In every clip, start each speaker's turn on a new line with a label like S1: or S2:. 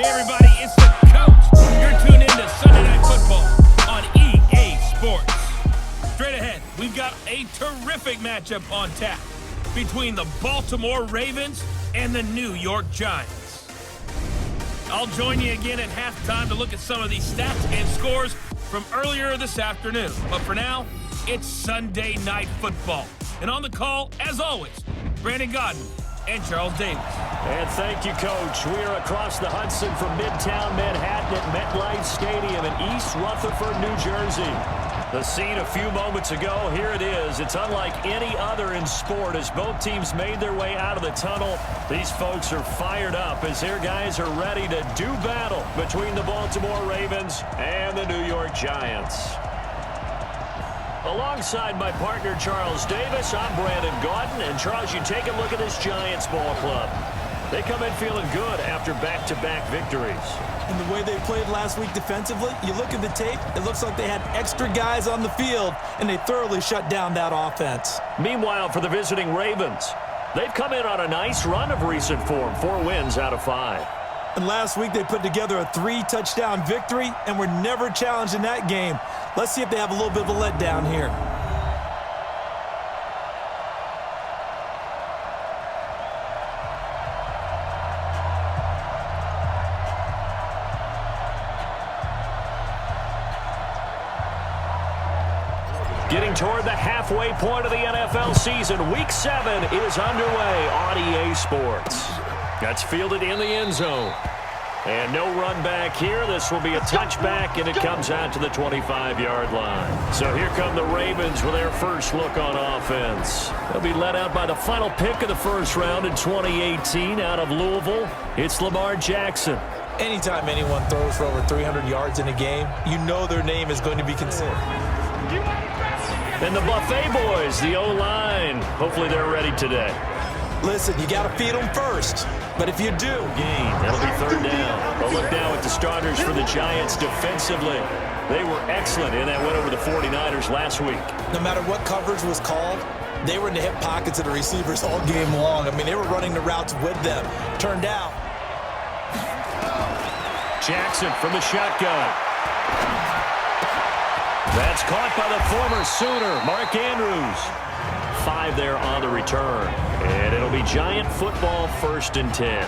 S1: Hey everybody, it's the coach. You're tuned in to Sunday Night Football on EA Sports. Straight ahead, we've got a terrific matchup on tap between the Baltimore Ravens and the New York Giants. I'll join you again at halftime to look at some of these stats and scores from earlier this afternoon. But for now, it's Sunday Night Football. And on the call, as always, Brandon Godden and Charles Davis.
S2: And thank you, Coach. We are across the Hudson from Midtown Manhattan at MetLife Stadium in East Rutherford, New Jersey. The scene a few moments ago, here it is. It's unlike any other in sport as both teams made their way out of the tunnel. These folks are fired up as their guys are ready to do battle between the Baltimore Ravens and the New York Giants. Alongside my partner, Charles Davis, I'm Brandon Godden. And, Charles, you take a look at this Giants ball club. They come in feeling good after back-to-back victories.
S3: And the way they played last week defensively, you look at the tape, it looks like they had extra guys on the field, and they thoroughly shut down that offense.
S2: Meanwhile, for the visiting Ravens, they've come in on a nice run of recent form, 4 wins out of 5.
S3: And last week they put together a 3-touchdown victory, and were never challenged in that game. Let's see if they have a little bit of a letdown here.
S2: Getting toward the halfway point of the NFL season, Week 7 is underway on EA Sports. That's fielded in the end zone. And no run back here. This will be a touchback, and it comes out to the 25-yard line. So here come the Ravens with their first look on offense. They'll be led out by the final pick of the first round in 2018 out of Louisville. It's Lamar Jackson.
S3: Anytime anyone throws for over 300 yards in a game, you know their name is going to be considered.
S2: And the Buffet boys, the O-line. Hopefully they're ready today.
S3: Listen, you got to feed them first. But if you do,
S2: gain, that'll be third down. A look now at the starters for the Giants defensively. They were excellent in that win over the 49ers last week.
S3: No matter what coverage was called, they were in the hip pockets of the receivers all game long. I mean, they were running the routes with them. Turned out.
S2: Jackson from the shotgun. That's caught by the former Sooner, Mark Andrews. 5 there on the return. And it'll be Giant football, 1st and 10.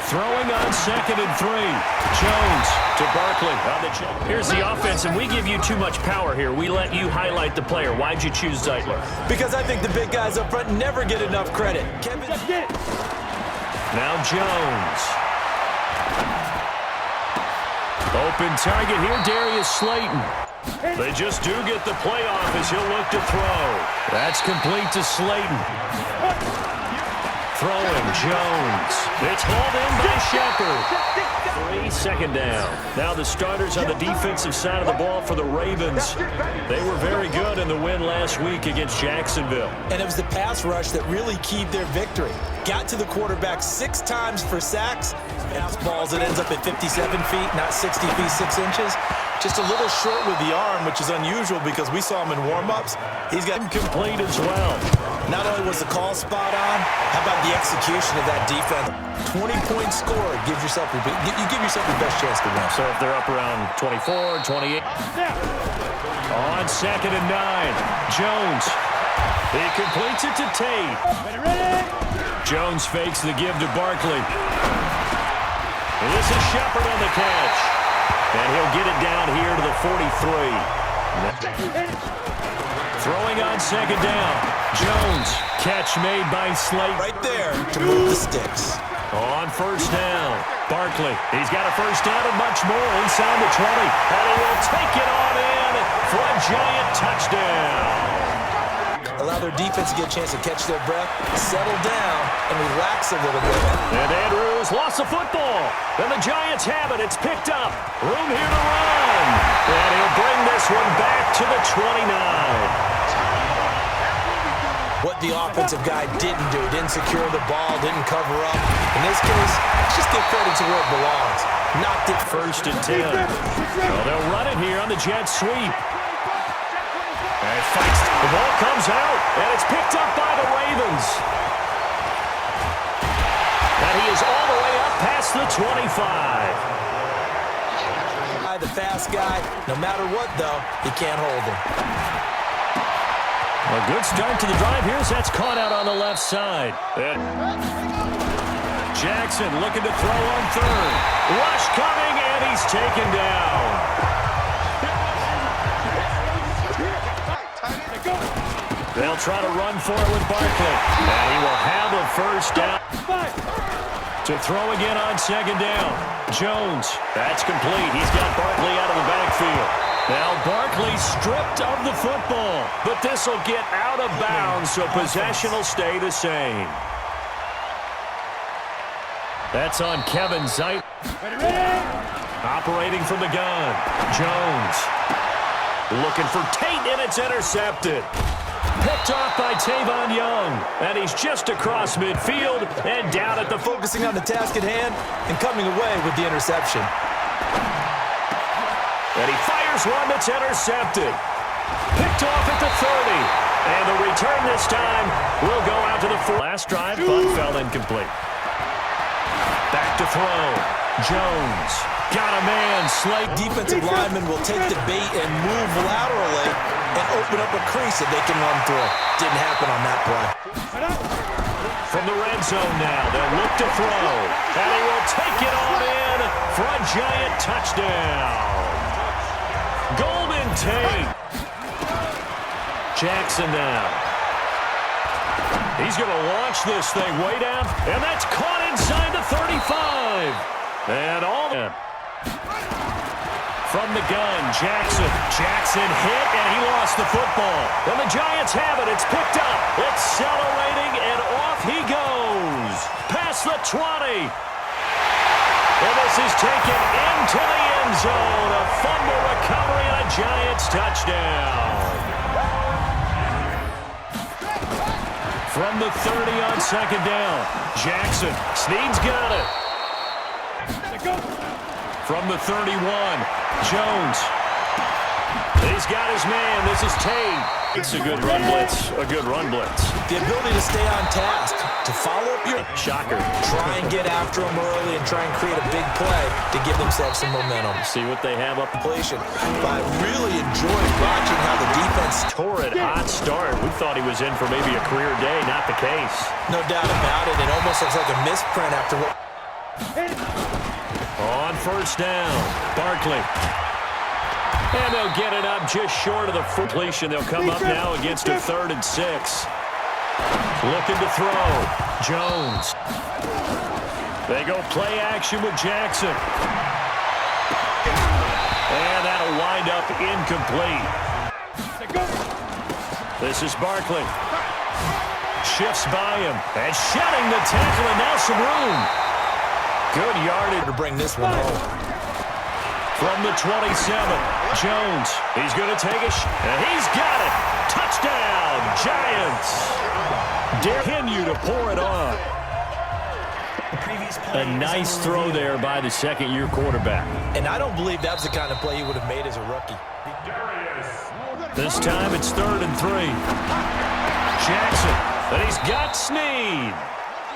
S2: Throwing on 2nd and 3. Jones to Barkley. Here's the offense, and we give you too much power here. We let you highlight the player. Why'd you choose Zeitler?
S3: Because I think the big guys up front never get enough credit.
S2: Now Jones. Open target here, Darius Slayton. They just do get the playoff as he'll look to throw. That's complete to Slayton. Throwing Jones. It's hauled in by Shepard. 3, 2nd down. Now the starters on the defensive side of the ball for the Ravens. They were very good in the win last week against Jacksonville.
S3: And it was the pass rush that really keyed their victory. Got to the quarterback 6 times for sacks. Pass balls, it ends up at 57 feet, not 60 feet, 6 inches. Just a little short with the arm, which is unusual because we saw him in warm-ups. He's got
S2: incomplete as well.
S3: Not only was the call spot on, how about the execution of that defense? 20-point score gives yourself you give yourself your best chance to win.
S2: So if they're up around 24, 28. On 2nd and 9, Jones. He completes it to Tate. Jones fakes the give to Barkley. And this is Shepard on the catch. And he'll get it down here to the 43. Throwing on 2nd down. Jones. Catch made by Slayton.
S3: Right there to move the sticks.
S2: On 1st down. Barkley. He's got a 1st down and much more inside the 20. And he will take it on in for a Giant touchdown.
S3: Allow their defense to get a chance to catch their breath, settle down, and relax a little bit.
S2: And Andrews lost the football. And the Giants have it. It's picked up. Room here to run. And he'll bring this one back to the 29.
S3: What the offensive guy didn't do, didn't secure the ball, didn't cover up. In this case, let's just give credit to where it belongs. Knocked it.
S2: 1st and 10. Well, they'll run it here on the jet sweep. And fights. The ball comes out, and it's picked up by the Ravens. And he is all the way up past the 25.
S3: The fast guy, no matter what, though, he can't hold him.
S2: A good start to the drive here as that's caught out on the left side. Jackson looking to throw on 3rd. Rush coming, and he's taken down. They'll try to run for it with Barkley. And he will have a 1st down. To throw again on 2nd down. Jones, that's complete. He's got Barkley out of the backfield. Now Barkley stripped of the football, but this will get out of bounds, so possession will stay the same. That's on Kevin Zeit. Operating from the gun. Jones. Looking for Tate, and it's intercepted. Picked off by Tavon Young, and he's just across midfield and down at the
S3: focusing on the task at hand and coming away with the interception.
S2: And he fires one that's intercepted. Picked off at the 30, and the return this time will go out to the 4. Last drive, but fell incomplete. Back to throw. Jones got a man. Slate.
S3: Defensive lineman will take the bait and move laterally and open up a crease that they can run through. Didn't happen on that play.
S2: From the red zone now, they'll look to throw. And he will take it on in for a giant touchdown. Golden Tate. Jackson now. He's going to launch this thing way down, and that's caught inside the 35. And all that. From the gun, Jackson. Jackson hit, and he lost the football. And the Giants have it. It's picked up. Accelerating, and off he goes. Past the 20. And this is taken into the end zone. A fumble recovery and a Giants touchdown. From the 30 on 2nd down. Jackson. Snead's got it. From the 31. Jones. He's got his man. This is Tate. It's a good run blitz. A good run blitz.
S3: The ability to stay on task, to follow up your
S2: shocker.
S3: Try and get after him early and try and create a big play to give themselves some momentum.
S2: See what they have up.
S3: Completion. But I really enjoyed watching how the defense
S2: torrid hot start. We thought he was in for maybe a career day. Not the case.
S3: No doubt about it. It almost looks like a misprint after what.
S2: On 1st down, Barkley. And they'll get it up just short of the completion. They'll come up now against a 3rd and 6. Looking to throw. Jones. They go play action with Jackson. And that'll wind up incomplete. This is Barkley. Shifts by him. And shedding the tackle, and now some room. Good yardage
S3: to bring this one home.
S2: From the 27, Jones. He's going to take a and he's got it. Touchdown, Giants. Continue to pour it on. A nice throw there by the 2nd-year quarterback.
S3: And I don't believe that was the kind of play he would have made as a rookie.
S2: This time it's 3rd and 3. Jackson. And he's got Snead.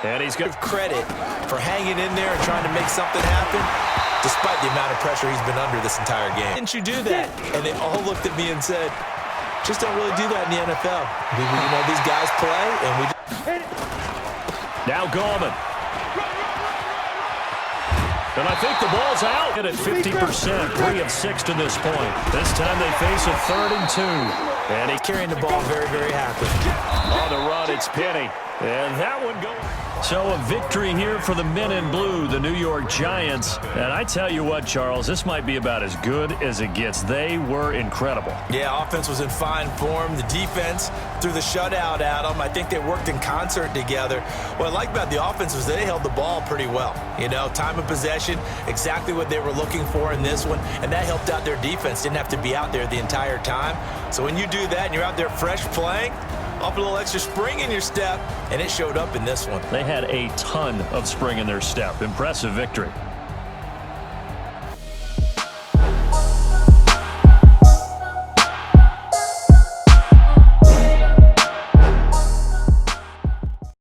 S2: And he's got
S3: credit for hanging in there and trying to make something happen, despite the amount of pressure he's been under this entire game. Didn't you do that? And they all looked at me and said, just don't really do that in the NFL. You know, these guys play, and we...
S2: Now Gallman. And I think the ball's out. At 50%, 3 of 6 to this point. This time they face a 3rd and 2. And he's
S3: carrying the ball very, very happy.
S2: On the run, it's Penny. And that one goes. So a victory here for the men in blue, the New York Giants. And I tell you what, Charles, this might be about as good as it gets. They were incredible.
S3: Yeah, offense was in fine form. The defense threw the shutout at them. I think they worked in concert together. What I like about the offense was they held the ball pretty well. You know, time of possession, exactly what they were looking for in this one. And that helped out their defense. Didn't have to be out there the entire time. So when you do that and you're out there fresh playing, up a little extra spring in your step, and it showed up in this one.
S2: They had a ton of spring in their step. Impressive victory.